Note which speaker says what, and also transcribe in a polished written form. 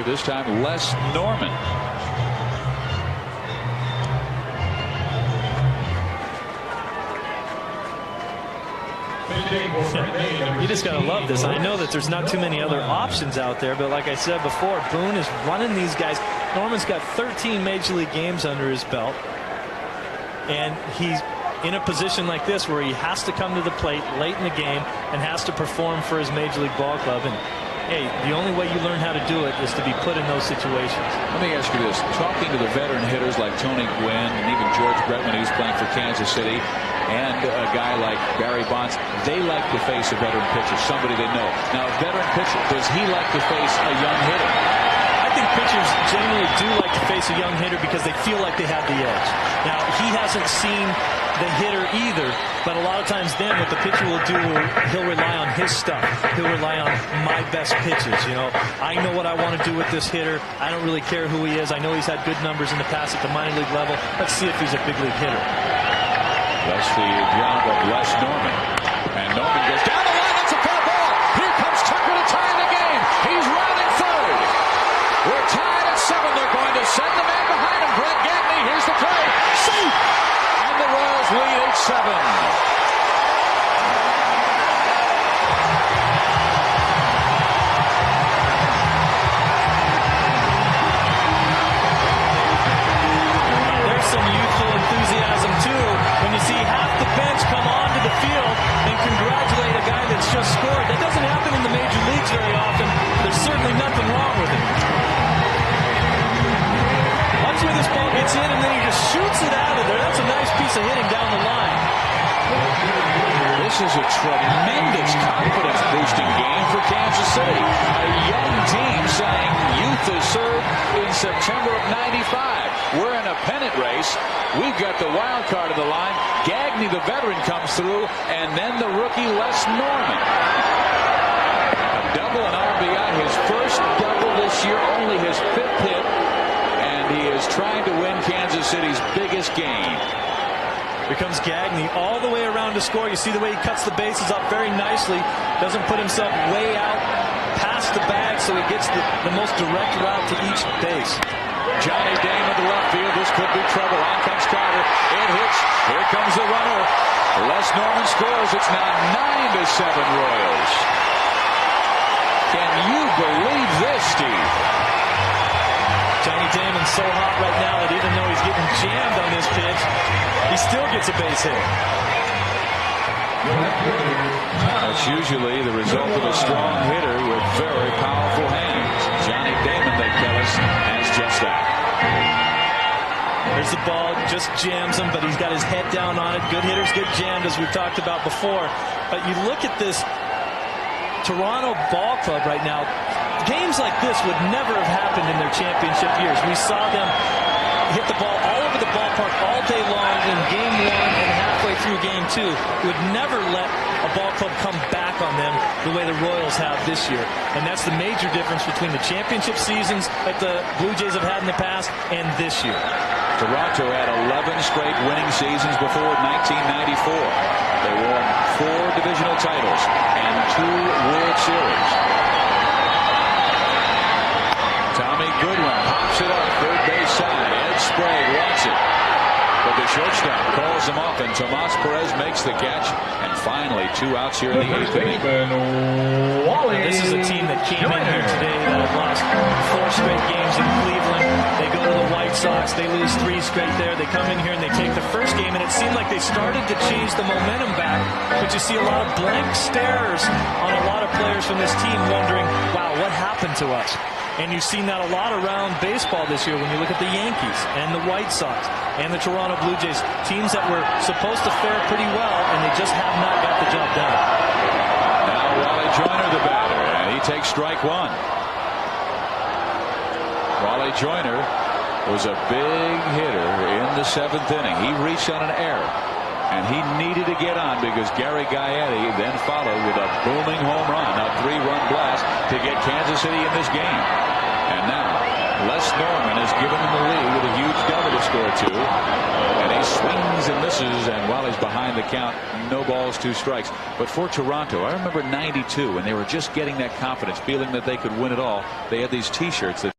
Speaker 1: this time Les Norman.
Speaker 2: You just got to love this. I know that there's not too many other options out there, but like I said before, Boone is running these guys. Norman's got 13 Major League games under his belt, and he's in a position like this where he has to come to the plate late in the game and has to perform for his Major League ball club. And hey, the only way you learn how to do it is to be put in those situations.
Speaker 1: Let me ask you this. Talking to the veteran hitters like Tony Gwynn and even George Brett when he was playing for Kansas City, and a guy like Barry Bonds, they like to face a veteran pitcher, somebody they know. Now, a veteran pitcher, does he like to face a young hitter?
Speaker 2: I think pitchers generally do like to face a young hitter because they feel like they have the edge. Now, he hasn't seen the hitter either, but a lot of times then what the pitcher will do, he'll rely on his stuff. He'll rely on my best pitches. You know, I know what I want to do with this hitter. I don't really care who he is. I know he's had good numbers in the past at the minor league level. Let's see if he's a big league hitter.
Speaker 1: That's the job of Les Norman. And Norman goes down the line. That's a foul ball. Here comes Tucker to tie the game. He's rounding third. We're tied at 7. They're going to send the man behind him. Brett Gagne. Here's the play. Safe. And the Royals lead 8-7.
Speaker 2: Just scored. That doesn't happen in the major leagues very often. There's certainly nothing wrong with it. Watch where this ball gets in, and then he just shoots it out of there. That's a nice piece of hitting down the line.
Speaker 1: This is a tremendous confidence-boosting game for Kansas City. A young team saying youth is served in September of '95. We're in a pennant race. We've got the wild card of the line. Gagne, the veteran, comes through, and then the rookie Les Norman. A double and RBI, his first double this year, only his 5th hit, and he is trying to win Kansas City's biggest game.
Speaker 2: Here comes Gagne all the way around to score. You see the way he cuts the bases up very nicely. Doesn't put himself way out past the bag, so he gets the most direct route to each base.
Speaker 1: Johnny Damon to left field. This could be trouble. On comes Carter. It hits. Here comes the runner. Les Norman scores. It's now 9-7 Royals. Can you believe this, Steve?
Speaker 2: Johnny Damon's so hot right now that even though he's getting jammed on this pitch, he still gets a base hit.
Speaker 1: That's usually the result of a strong hitter with very powerful hands. Johnny Damon, they tell us, has just that.
Speaker 2: There's the ball, just jams him, but he's got his head down on it. Good hitters get jammed, as we've talked about before. But you look at this Toronto ball club right now, games like this would never have happened in their championship years. We saw them hit the ball all over the ballpark all day long in game 1 and halfway through game 2. Would never let a ball club come back on them the way the Royals have this year. And that's the major difference between the championship seasons that the Blue Jays have had in the past and this year.
Speaker 1: Toronto had 11 straight winning seasons before 1994. They won 4 divisional titles and 2 World Series. Tommy Goodwin pops it up, third base side. Ed Sprague wants it, but the shortstop calls him off, and Tomas Perez makes the catch. And finally, 2 outs here in the 8th inning.
Speaker 2: This is a team that came in here today that had lost 4 straight games in Cleveland. They go to the White Sox. They lose 3 straight there. They come in here and they take the first game, and it seemed like they started to change the momentum back. But you see a lot of blank stares on a lot of players from this team wondering, wow, what happened to us? And you've seen that a lot around baseball this year when you look at the Yankees and the White Sox and the Toronto Blue Jays, teams that were supposed to fare pretty well, and they just have not got the job done.
Speaker 1: Now Wally Joyner, the batter, and he takes strike 1. Wally Joyner was a big hitter in the 7th inning. He reached on an error, and he needed to get on because Gary Gaetti then followed with a booming home run, a 3-run blast to get Kansas City in this game. And now Les Norman has given him the lead with a huge double to score 2. And he swings and misses, and while he's behind the count, no balls, 2 strikes. But for Toronto, I remember '92 when they were just getting that confidence, feeling that they could win it all. They had these T-shirts that